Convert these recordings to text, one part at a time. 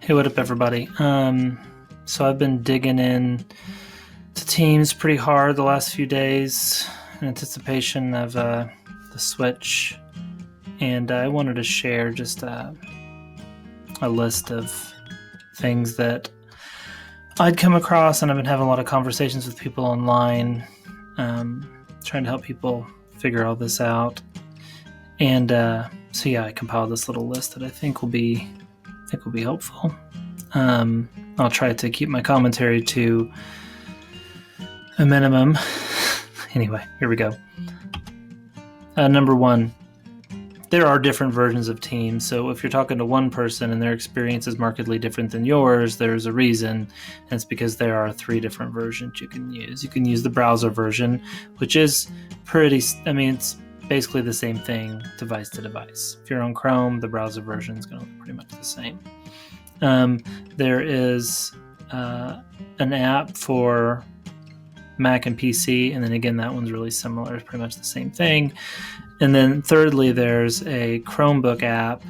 Hey, what up, everybody? So I've been digging in to Teams pretty hard the last few days in anticipation of the switch, and I wanted to share just a list of things that I'd come across, and I've been having a lot of conversations with people online, trying to help people figure all this out. And so yeah, I compiled this little list that I think will be helpful. I'll try to keep my commentary to a minimum. Anyway, here we go. Number one, there are different versions of Teams. So if you're talking to one person and their experience is markedly different than yours, there's a reason. And it's because there are 3 different versions you can use. You can use the browser version, which is it's basically the same thing device to device. If you're on Chrome, the browser version is going to look pretty much the same. There is an app for Mac and PC, and then again, that one's really similar. It's pretty much the same thing. And then thirdly, there's a Chromebook app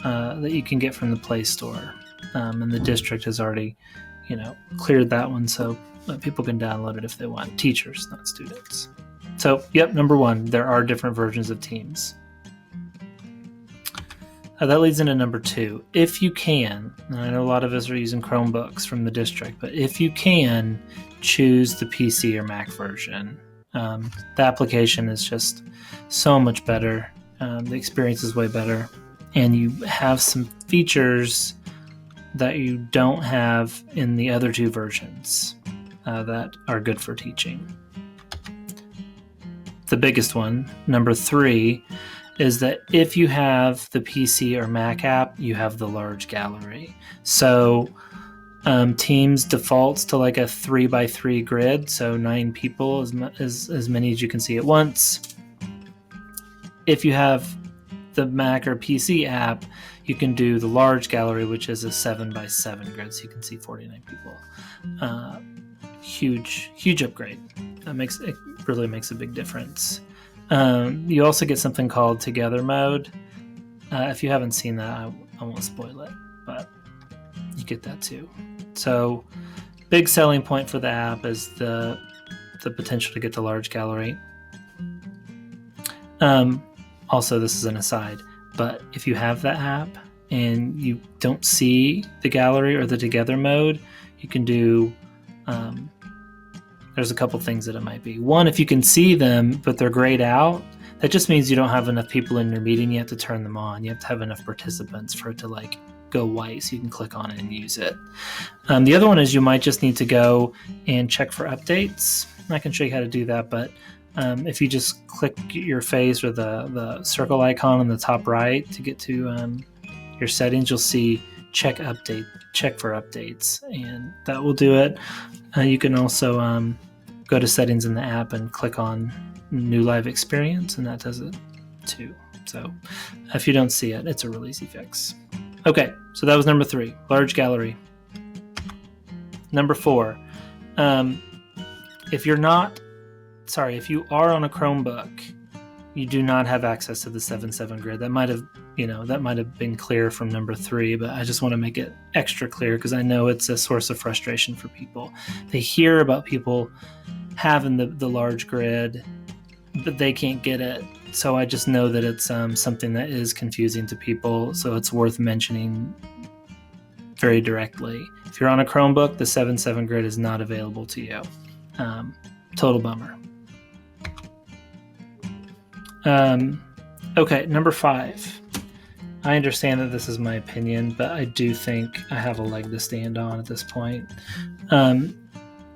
that you can get from the Play Store. And the district has already, cleared that one, so people can download it if they want. Teachers, not students. So, yep, number 1, there are different versions of Teams. That leads into number 2. If you can, and I know a lot of us are using Chromebooks from the district, but if you can, choose the PC or Mac version. The application is just so much better. The experience is way better. And you have some features that you don't have in the other 2 versions that are good for teaching. The biggest one, number 3, is that if you have the PC or Mac app, you have the large gallery. So Teams defaults to like a 3x3 grid, so 9 people, as many as you can see at once. If you have the Mac or PC app, you can do the large gallery, which is a 7x7 grid, so you can see 49 people. Huge upgrade. It really makes a big difference. You also get something called Together mode. If you haven't seen that, I won't spoil it, but you get that too. So, big selling point for the app is the potential to get the large gallery. Also, this is an aside, but if you have that app and you don't see the gallery or the Together mode, you can do there's a couple things that it might be. One, if you can see them, but they're grayed out, that just means you don't have enough people in your meeting yet to turn them on. You have to have enough participants for it to go white so you can click on it and use it. The other one is you might just need to go and check for updates. I can show you how to do that, but if you just click your face or the circle icon on the top right to get to your settings, you'll see check for updates, and that will do it. You can also go to settings in the app and click on new live experience, and that does it too. So if you don't see it, it's a real easy fix. Okay, so that was number 3, large gallery. Number 4, if you are on a Chromebook, you do not have access to the 7/7 grid. That might have been clear from number 3, but I just want to make it extra clear because I know it's a source of frustration for people. They hear about people having the large grid, but they can't get it. So I just know that it's something that is confusing to people, so it's worth mentioning very directly. If you're on a Chromebook, the 7/7 grid is not available to you. Total bummer. Okay, number 5. I understand that this is my opinion, but I do think I have a leg to stand on at this point.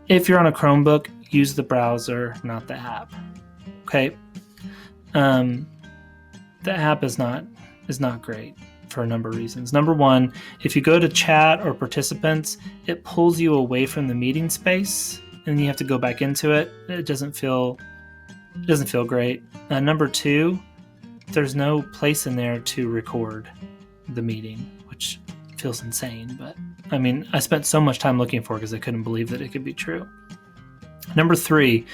If you're on a Chromebook, use the browser, not the app. Okay? The app is not great for a number of reasons. Number 1, if you go to chat or participants, it pulls you away from the meeting space, and you have to go back into it. It doesn't feel great. Number 2, there's no place in there to record the meeting, which feels insane. But I spent so much time looking for it because I couldn't believe that it could be true. Number 3,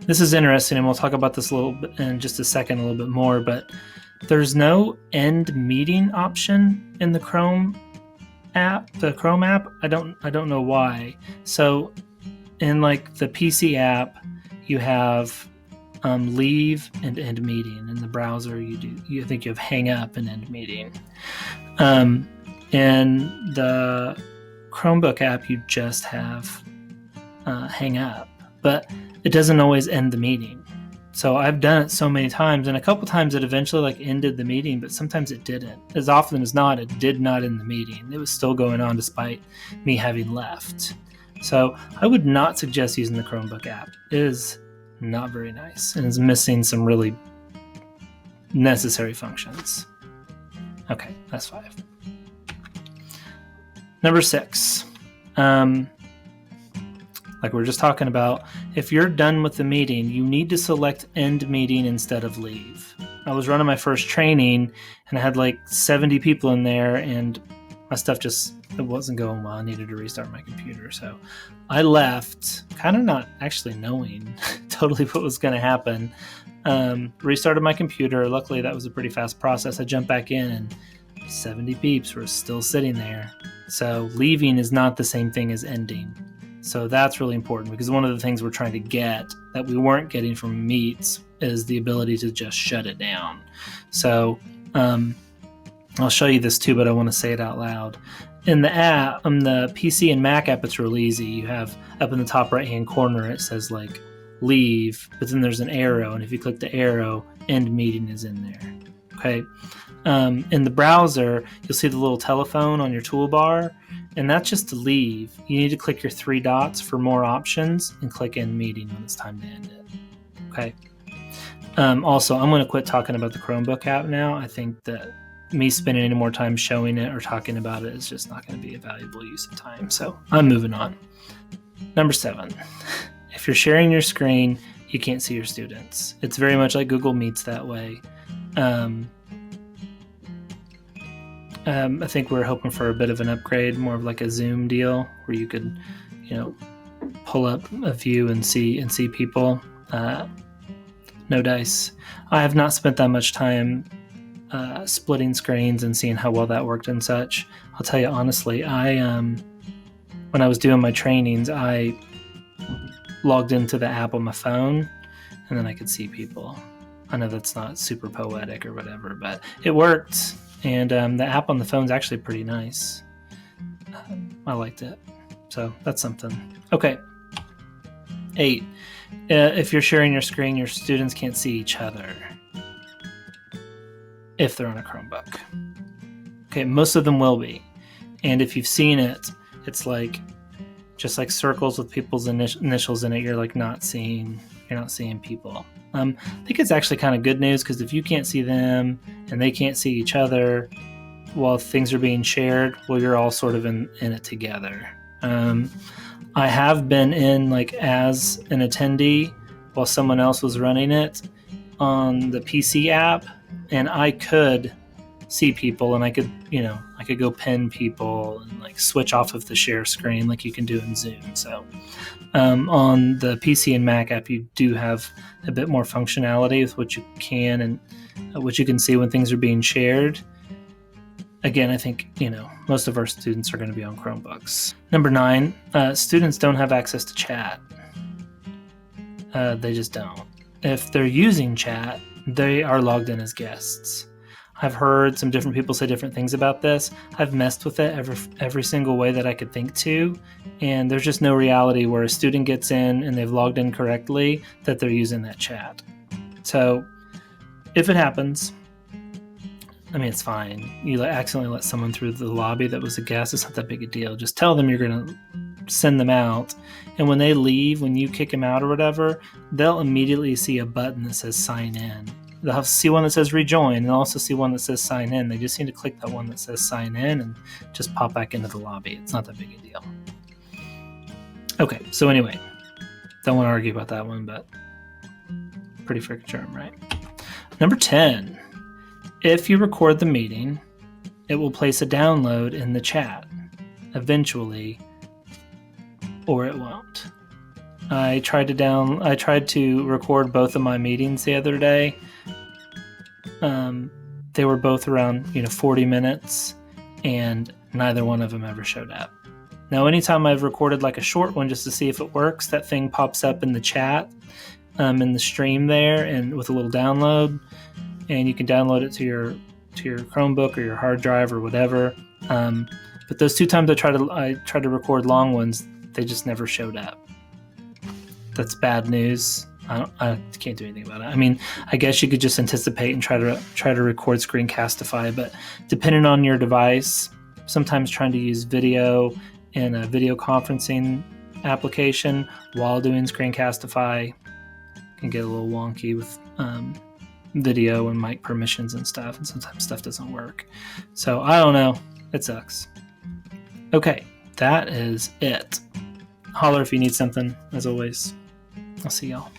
this is interesting, and we'll talk about this a little bit in just a second, a little bit more, but there's no end meeting option in the Chrome app, the Chrome app, I don't know why. So in like the PC app, you have leave and end meeting. In the browser, you think you have hang up and end meeting. In the Chromebook app, you just have hang up, but it doesn't always end the meeting. So I've done it so many times, and a couple times it eventually like ended the meeting, but sometimes it didn't. As often as not, it did not end the meeting. It was still going on despite me having left. So I would not suggest using the Chromebook app. It is not very nice and is missing some really necessary functions. Okay, that's 5. Number 6. Like we were just talking about, if you're done with the meeting, you need to select end meeting instead of leave. I was running my first training and I had like 70 people in there and my stuff it wasn't going well. I needed to restart my computer. So I left, kind of not actually knowing totally what was going to happen. Restarted my computer. Luckily, that was a pretty fast process. I jumped back in and 70 peeps were still sitting there. So leaving is not the same thing as ending. So that's really important because one of the things we're trying to get that we weren't getting from Meets is the ability to just shut it down. So I'll show you this too, but I want to say it out loud. In the app, on the PC and Mac app, it's real easy. You have up in the top right-hand corner, it says like leave, but then there's an arrow. And if you click the arrow, end meeting is in there. Okay. In the browser, you'll see the little telephone on your toolbar, and that's just to leave. You need to click your 3 dots for more options and click end meeting when it's time to end it. Okay. Also, I'm going to quit talking about the Chromebook app now. I think that me spending any more time showing it or talking about it is just not going to be a valuable use of time. So I'm moving on. Number 7. If you're sharing your screen, you can't see your students. It's very much like Google Meets that way. I think we're hoping for a bit of an upgrade, more of like a Zoom deal where you could, pull up a view and see people. No dice. I have not spent that much time splitting screens and seeing how well that worked and such. I'll tell you honestly, when I was doing my trainings, I logged into the app on my phone and then I could see people. I know that's not super poetic or whatever, but it worked. And the app on the phone is actually pretty nice. I liked it. So that's something. Okay. 8. If you're sharing your screen, your students can't see each other if they're on a Chromebook. Okay, most of them will be. And if you've seen it, it's like just like circles with people's initials in it. You're not seeing people. I think it's actually kind of good news because if you can't see them and they can't see each other while things are being shared, well, you're all sort of in it together. I have been in as an attendee while someone else was running it on the PC app, and I could see people and I could go pin people and switch off of the share screen like you can do in Zoom. So on the PC and Mac app, you do have a bit more functionality with what you can and what you can see when things are being shared. Again, I think, most of our students are going to be on Chromebooks. Number 9, students don't have access to chat. They just don't. If they're using chat, they are logged in as guests. I've heard some different people say different things about this. I've messed with it every single way that I could think to, and there's just no reality where a student gets in and they've logged in correctly that they're using that chat. So if it happens, it's fine. You accidentally let someone through the lobby that was a guest. It's not that big a deal. Just tell them you're going to send them out. And when they leave, when you kick them out or whatever, they'll immediately see a button that says sign in. They'll see one that says rejoin and also see one that says sign in. They just need to click that one that says sign in and just pop back into the lobby. It's not that big a deal. Okay, so anyway, don't want to argue about that one, but pretty freaking term, right? Number 10. If you record the meeting, it will place a download in the chat eventually, or it won't. I tried to record both of my meetings the other day. They were both around 40 minutes, and neither one of them ever showed up. Now, anytime I've recorded like a short one just to see if it works, that thing pops up in the chat, in the stream there, and with a little download, and you can download it to your Chromebook or your hard drive or whatever. But those 2 times I tried to record long ones, they just never showed up. That's bad news. I can't do anything about it. I mean, I guess you could just anticipate and try to record Screencastify, but depending on your device, sometimes trying to use video in a video conferencing application while doing Screencastify can get a little wonky with video and mic permissions and stuff, and sometimes stuff doesn't work. So I don't know. It sucks. Okay, that is it. Holler if you need something, as always. I'll see y'all.